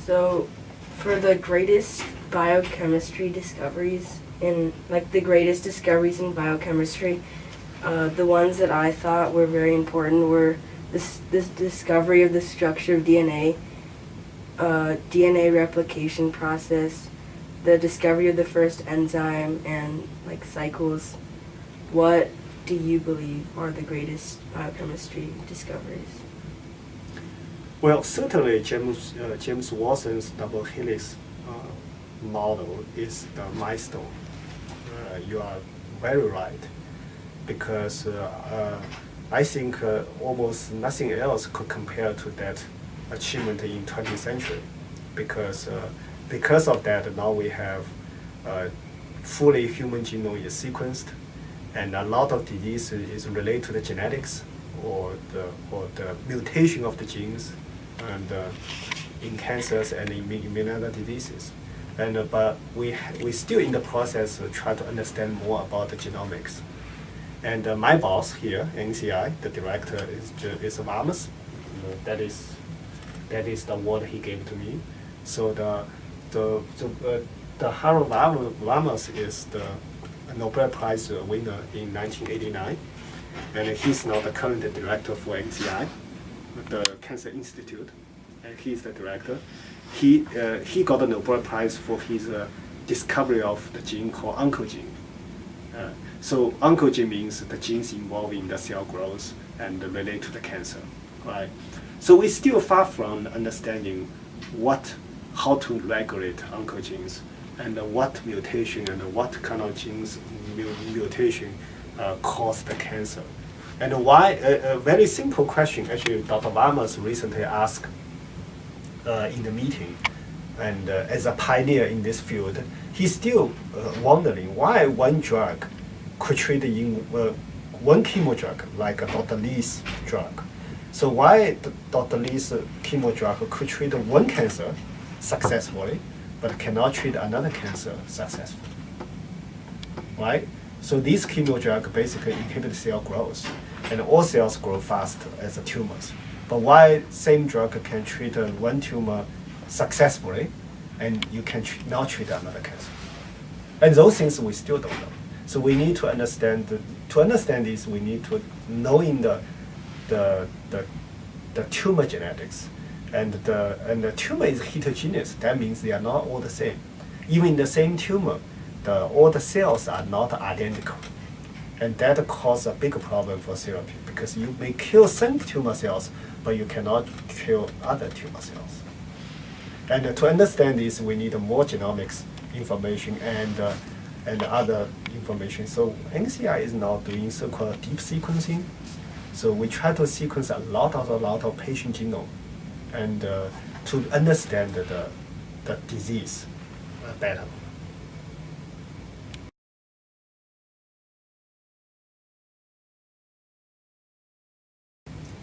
So, for the greatest biochemistry discoveries the greatest discoveries in biochemistry, the ones that I thought were very important were this discovery of the structure of DNA, DNA replication process, the discovery of the first enzyme, and cycles. What do you believe are the greatest biochemistry discoveries? Well, certainly James Watson's double helix model is the milestone. You are very right, because I think almost nothing else could compare to that achievement in 20th century, because of that now we have fully human genome is sequenced, and a lot of disease is related to the genetics or the mutation of the genes, and in cancers and in many other diseases. And but we still in the process of try to understand more about the genomics. And my boss here, NCI, the director is Varmus. That is the award he gave to me. So the Harold Varmus is the Nobel Prize winner in 1989, and he's now the current director for NCI, the Cancer Institute, and he's the director. He got the Nobel Prize for his discovery of the gene called oncogene. So oncogene means the genes involved in the cell growth and relate to the cancer, right? So we're still far from understanding how to regulate oncogenes, and what mutation and what kind of genes mutation cause the cancer. And why, a very simple question, actually, Dr. Varmus recently asked in the meeting, and as a pioneer in this field, he's still wondering why one drug could treat one chemo drug, like Dr. Lee's drug. So why Dr. Lee's chemo drug could treat one cancer successfully, but cannot treat another cancer successfully, right? So this chemo drug basically inhibits cell growth, and all cells grow fast as tumors. But why same drug can treat one tumor successfully, and you can not treat another cancer? And those things we still don't know. So we need to understand. To understand this, we need to know in the tumor genetics, and the tumor is heterogeneous. That means they are not all the same. Even in the same tumor, all the cells are not identical, and that causes a big problem for therapy, because you may kill some tumor cells, but you cannot kill other tumor cells. And to understand this, we need more genomics information and other information. So NCI is now doing so-called deep sequencing. So we try to sequence a lot of patient genome, and to understand the disease better.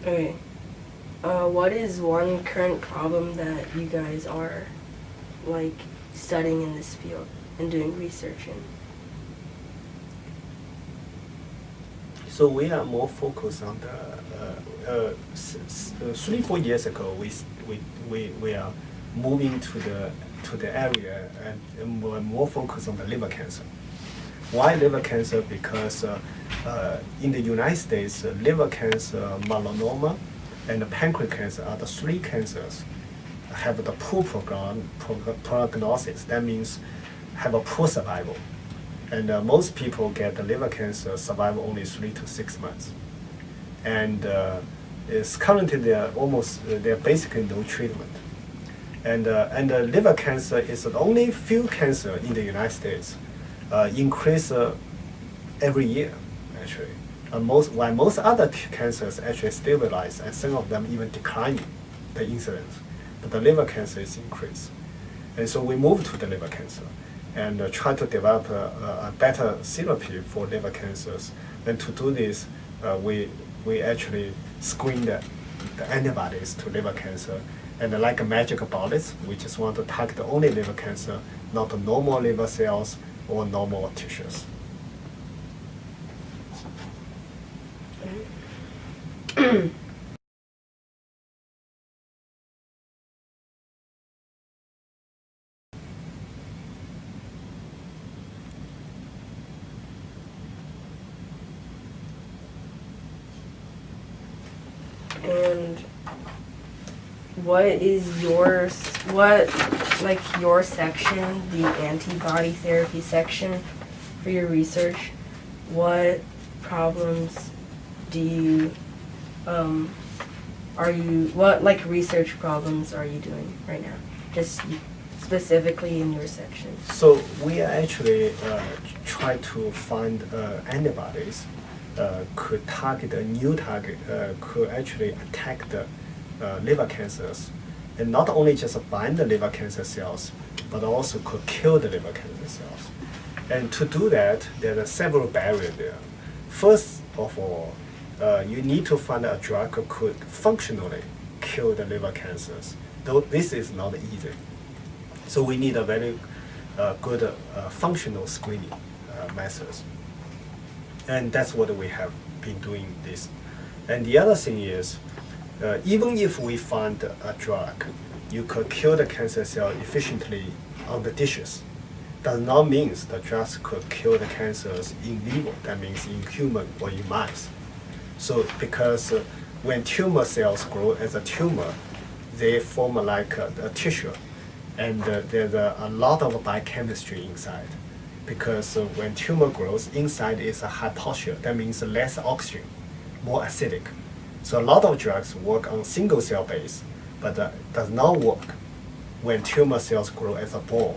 Okay. What is one current problem that you guys are studying in this field and doing research in? So we are more focused on the 3-4 years ago. We are moving to the area, and we're more focused on the liver cancer. Why liver cancer? Because in the United States, liver cancer, melanoma, and pancreatic cancer are the three cancers have the poor prognosis. That means have a poor survival. And most people get the liver cancer survive only 3 to 6 months. And is currently they're basically no treatment. And liver cancer is the only few cancer in the United States increase every year, actually. While most other cancers actually stabilize, and some of them even declining the incidence, but the liver cancer is increased. And so we moved to the liver cancer and try to develop a better therapy for liver cancers. And to do this, we actually screen the antibodies to liver cancer. And like a magic bullets, we just want to target only liver cancer, not the normal liver cells or normal tissues. what is what, like your section, the antibody therapy section for your research, what problems do you, what like research problems are you doing right now? Just specifically in your section. So we actually try to find antibodies could target a new target, could actually attack the liver cancers, and not only just bind the liver cancer cells, but also could kill the liver cancer cells. And to do that, there are several barriers there. First of all, you need to find a drug that could functionally kill the liver cancers, though this is not easy. So we need a very good functional screening methods. And that's what we have been doing this. And the other thing is, even if we find a drug, you could kill the cancer cell efficiently on the dishes. Does not mean the drugs could kill the cancers in vivo. That means in human or in mice. So because when tumor cells grow as a tumor, they form like a tissue, and there's a lot of biochemistry inside. Because when tumor grows, inside is a hypoxia. That means less oxygen, more acidic. So a lot of drugs work on single cell base, but does not work when tumor cells grow as a ball,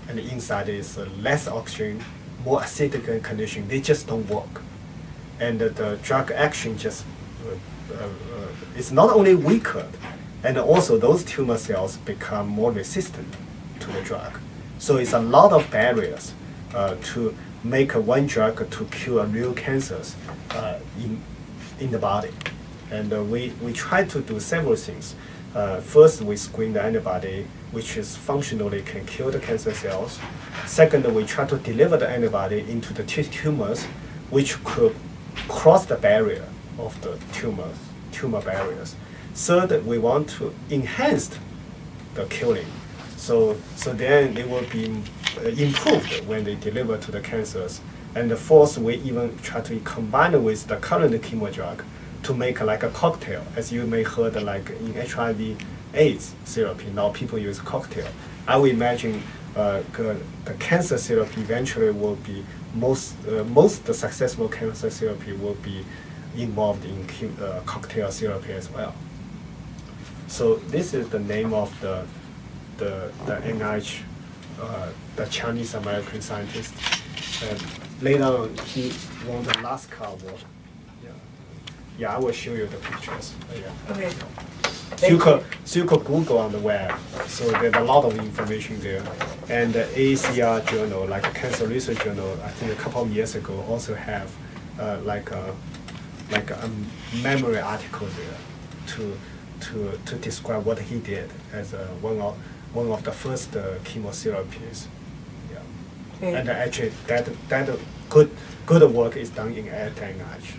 and the inside is less oxygen, more acidic condition. They just don't work, and the drug action just is not only weaker, and also those tumor cells become more resistant to the drug. So it's a lot of barriers to make one drug to cure real cancers in the body. And we try to do several things. First, we screen the antibody, which is functionally can kill the cancer cells. Second, we try to deliver the antibody into the tumors, which could cross the barrier of the tumor barriers. Third, we want to enhance the killing. So then it will be improved when they deliver to the cancers. And the fourth, we even try to combine it with the current chemo drug to make like a cocktail. As you may heard, like in HIV/AIDS therapy, now people use cocktail. I would imagine the cancer therapy eventually will be most successful cancer therapy will be involved in cocktail therapy as well. So this is the name of the NIH, the Chinese American scientist. And later on, he won the NASCAR award. Yeah, I will show you the pictures. Yeah. Okay. So you could Google on the web. So there's a lot of information there. And the AACR journal, like a cancer research journal, I think a couple of years ago also have like a memory article there to describe what he did as one of the first chemotherapies. Yeah. And actually that good work is done at NIH.